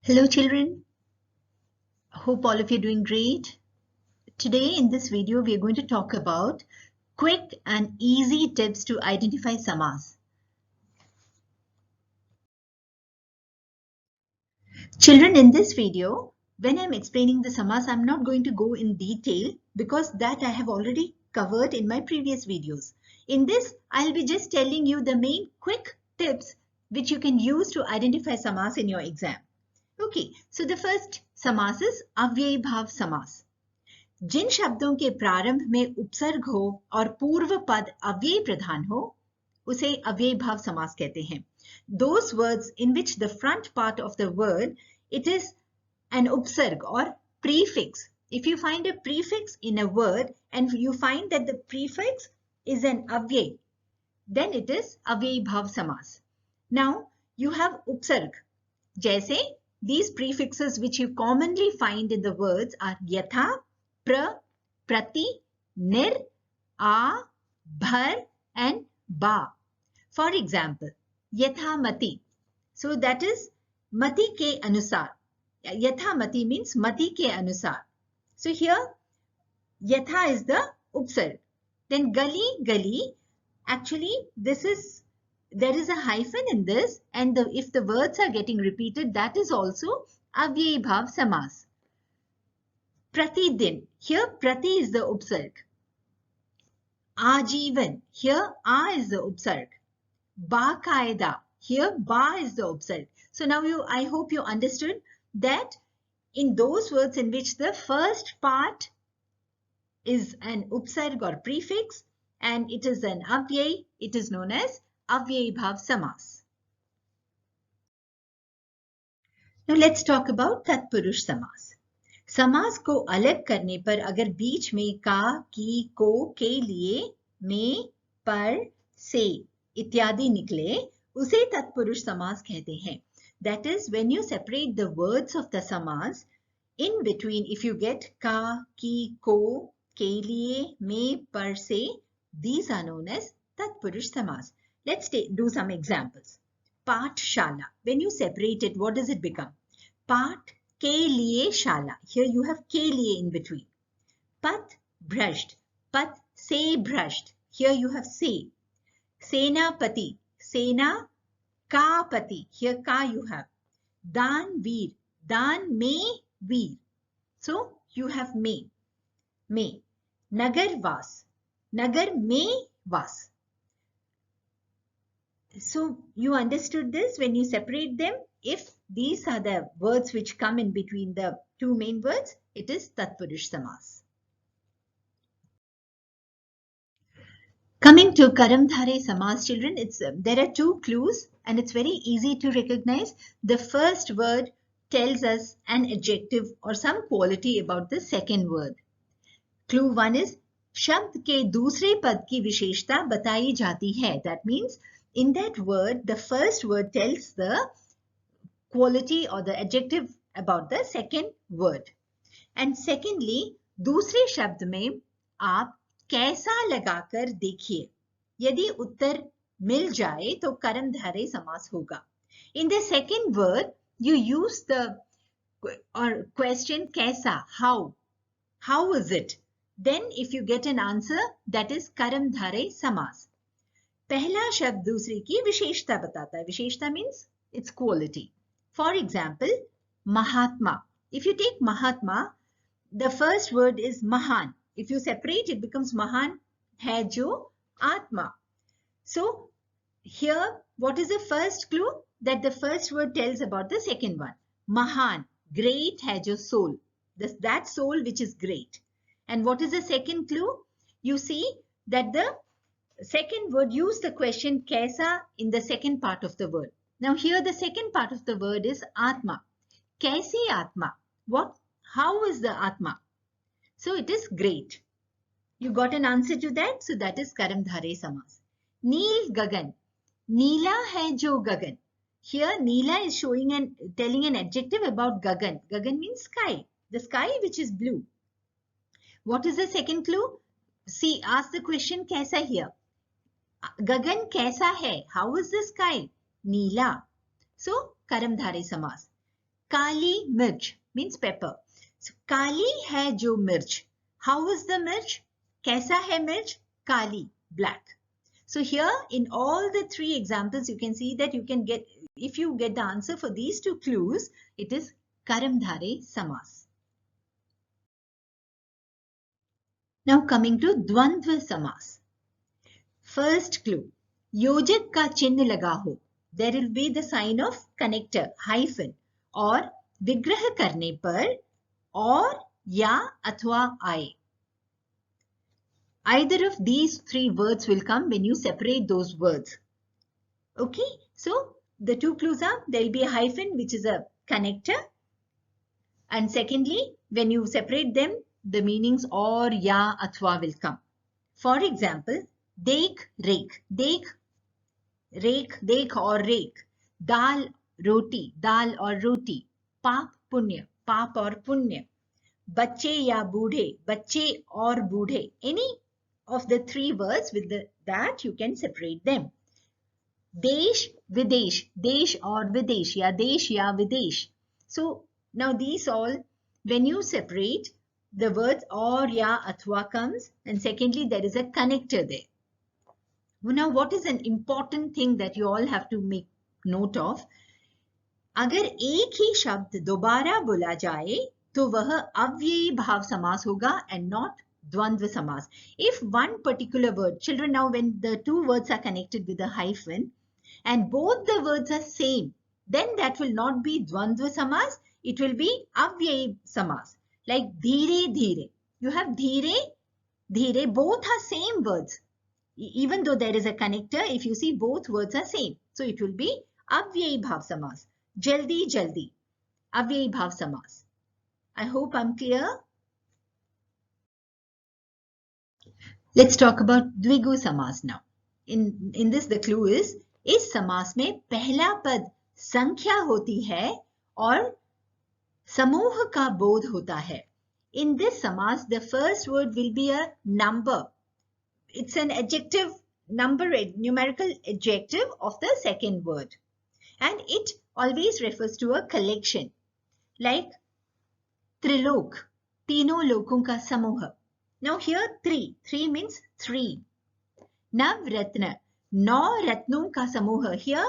Hello children, hope all of you are doing great. Today in this video we are going to talk about quick and easy tips to identify samas. Children, in this video when I am explaining the samas, I am not going to go in detail because that I have already covered in my previous videos. In this I will be just telling you the main quick tips which you can use to identify samas in your exam. Okay, so the first samas is अव्ययी भाव समास. जिन शब्दों के प्रारंभ में उपसर्ग हो और पूर्व पद अव्ययी प्रधान हो उसे अव्ययी भाव समास कहते हैं. Those words in which the front part of the word it is an upsarg or prefix. If you find a prefix in a word and you find that the prefix is an avyay, then it is अव्ययी भाव समास. Now you have upsarg. जैसे these prefixes which you commonly find in the words are yatha, pra, prati, nir, a, bhar and ba. For example, yatha mati. So that is mati ke anusar. Yatha mati means mati ke anusar. So here yatha is the upsarg. Then gali, gali, actually there is a hyphen in this, and if the words are getting repeated, that is also अव्ययी भाव समास. Pratidin, here prati is the upsarg. Ajivan, here a is the upsarg. Baqaida, here ba is the upsarg. So now I hope you understood that in those words in which the first part is an upsarg or prefix and it is an avyay, it is known as अव्ययी भाव समास. Now let's talk about तत्पुरुष समास. समास को अलग करने पर अगर बीच में का, की, को, के लिए, में, पर, से इत्यादि निकले उसे तत्पुरुष समास कहते हैं. That is, when you separate the words of the samas, in between if you get ka, ki, ko, ke liye, me, par, se, these are known as tatpurush samas. Let's do some examples. Pathshala. When you separate it, what does it become? Path ke liye shala. Here you have ke liye in between. Path brushed. Path se brushed. Here you have se. Senapati. Sena ka pati. Here ka you have. Dan veer. Dan me veer. So you have me. Me. Nagar vas. Nagar me vas. So you understood this when you separate them. If these are the words which come in between the two main words, it is Tatpurush Samas. Coming to Karamdhare Samas, children, there are two clues and it's very easy to recognize. The first word tells us an adjective or some quality about the second word. Clue 1 is शब्द के दूसरे पद की विशेषता बताई जाती है. That means in that word, the first word tells the quality or the adjective about the second word. And secondly, दूसरे शब्द में आप कैसा लगाकर देखिए. यदि उत्तर मिल जाए तो कर्मधारय समास होगा. In the second word, you use the question कैसा, how is it? Then if you get an answer, that is कर्मधारय समास. पहला शब्द दूसरे की विशेषता बताता है. विशेषता means its quality. For example, Mahatma. If you take Mahatma, the first word is Mahan. If you separate, it becomes Mahan hai jo Atma. So here, what is the first clue? That the first word tells about the second one. Mahan, great hai jo soul. That soul which is great. And what is the second clue? You see that the second word use the question kaisa in the second part of the word. Now here the second part of the word is Atma. Kaisi Atma? What? How is the Atma? So it is great. You got an answer to that? So that is Karamdhare Samas. Neel Gagan. Neela hai jo Gagan. Here Neela is showing and telling an adjective about Gagan. Gagan means sky. The sky which is blue. What is the second clue? See, ask the question kaisa here. Gagan kaisa hai? How is the sky? Neela. So, Karamdhare Samas. Kali mirch means pepper. So, kali hai jo mirch. How is the mirch? Kaisa hai mirch? Kali, black. So here in all the three examples, you can see that you can get, if you get the answer for these two clues, it is Karamdhare Samas. Now coming to Dvandva Samas. First clue, Yojak ka चिन्ह लगा हो. There will be the sign of connector, hyphen, और विग्रह करने पर और या अथवा आए. Either of these three words will come when you separate those words. Okay, so the two clues are, there will be a hyphen which is a connector, and secondly, when you separate them, the meanings or, ya, athwa will come. For example, dekh, rake, dekh, rake, dekh or rake, dal, roti, dal or roti, paap, punya, paap or punya, bacche ya boodhe, bacche or boodhe. Any of the three words with that you can separate them. Desh, Videsh, Desh or Videsh, ya Desh ya Videsh. So now these all, when you separate, the words or, ya, athwa comes, and secondly there is a connector there. Now what is an important thing that you all have to make note of? अगर एक ही शब्द दोबारा बोला जाए तो वह अव्ययी भाव समास होगा and not द्वंद्व समास. If one particular word, children, now when the two words are connected with a hyphen and both the words are same, then that will not be dvandva samas, it will be avyayi samas. Like dheere dheere, you have dheere dheere, both are same words. Even though there is a connector, if you see both words are same, so it will be avyayi bhav samas. Jaldi jaldi, avyayi bhav samas. I hope I'm clear. Let's talk about द्विगु समास now. In this the clue is, इस समास में पहला पद संख्या होती है और समूह का बोध होता है. In this समास, the first word will be a number. It's an adjective, number, numerical adjective of the second word. And it always refers to a collection. Like Trilok, तीनों लोकों का समूह. Now here three means three. Navratna, नौ रत्नों का समूह. Here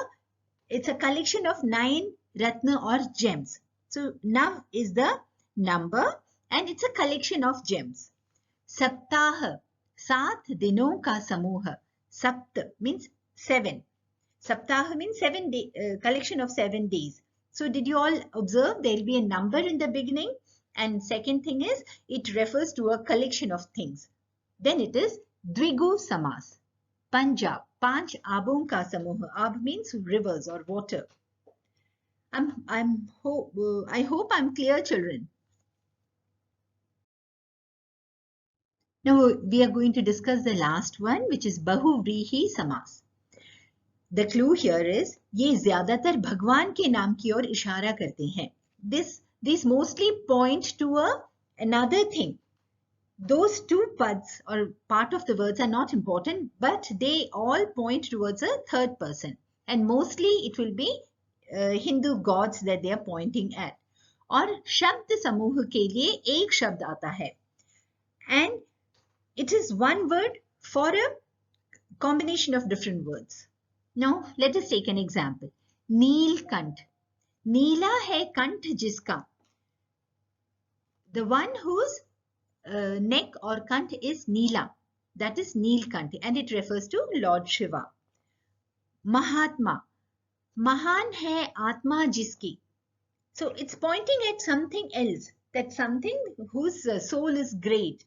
it's a collection of 9 ratna or gems. So Nav is the number and it's a collection of gems. Saptah, 7 दिनों का समूह. Sapt means 7. Saptah means 7 day, collection of 7 days. So did you all observe there will be a number in the beginning? And second thing is, it refers to a collection of things. Then it is Dvigu Samas. Punjab, 5 आबों का समूह. Ab means rivers or water. I hope I'm clear, children. Now we are going to discuss the last one, which is Bahuvrihi Samas. The clue here is, ये ज़्यादातर भगवान के नाम की ओर इशारा करते हैं. These mostly point to another thing. Those two pads or part of the words are not important, but they all point towards a third person. And mostly it will be Hindu gods that they are pointing at. और शब्द समूह के लिए एक शब्द आता है. And it is one word for a combination of different words. Now let us take an example. Neelkanth. नीला है कंठ जिसका. The one whose neck or kant is Neela, that is Neelkant, and it refers to Lord Shiva. Mahatma, Mahan hai Atma jiski. So it's pointing at something else, that something whose soul is great.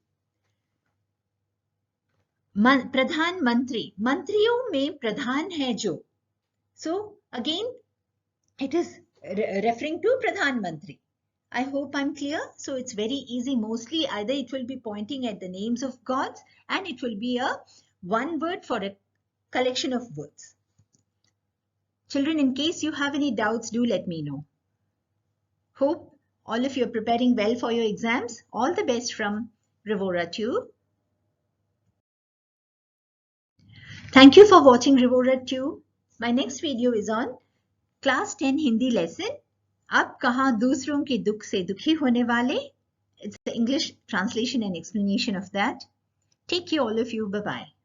Pradhan Mantri, Mantriyon mein Pradhan hai jo. So again, it is referring to Pradhan Mantri. I hope I'm clear. So it's very easy. Mostly either it will be pointing at the names of gods and it will be a one word for a collection of words. Children, in case you have any doubts, do let me know. Hope all of you are preparing well for your exams. All the best from Rivora Tube. Thank you for watching Rivora Tube. My next video is on Class 10 Hindi lesson अब कहाँ दूसरों के दुख से दुखी होने वाले. It's the English translation and explanation of that. Take care all of you. Bye-bye.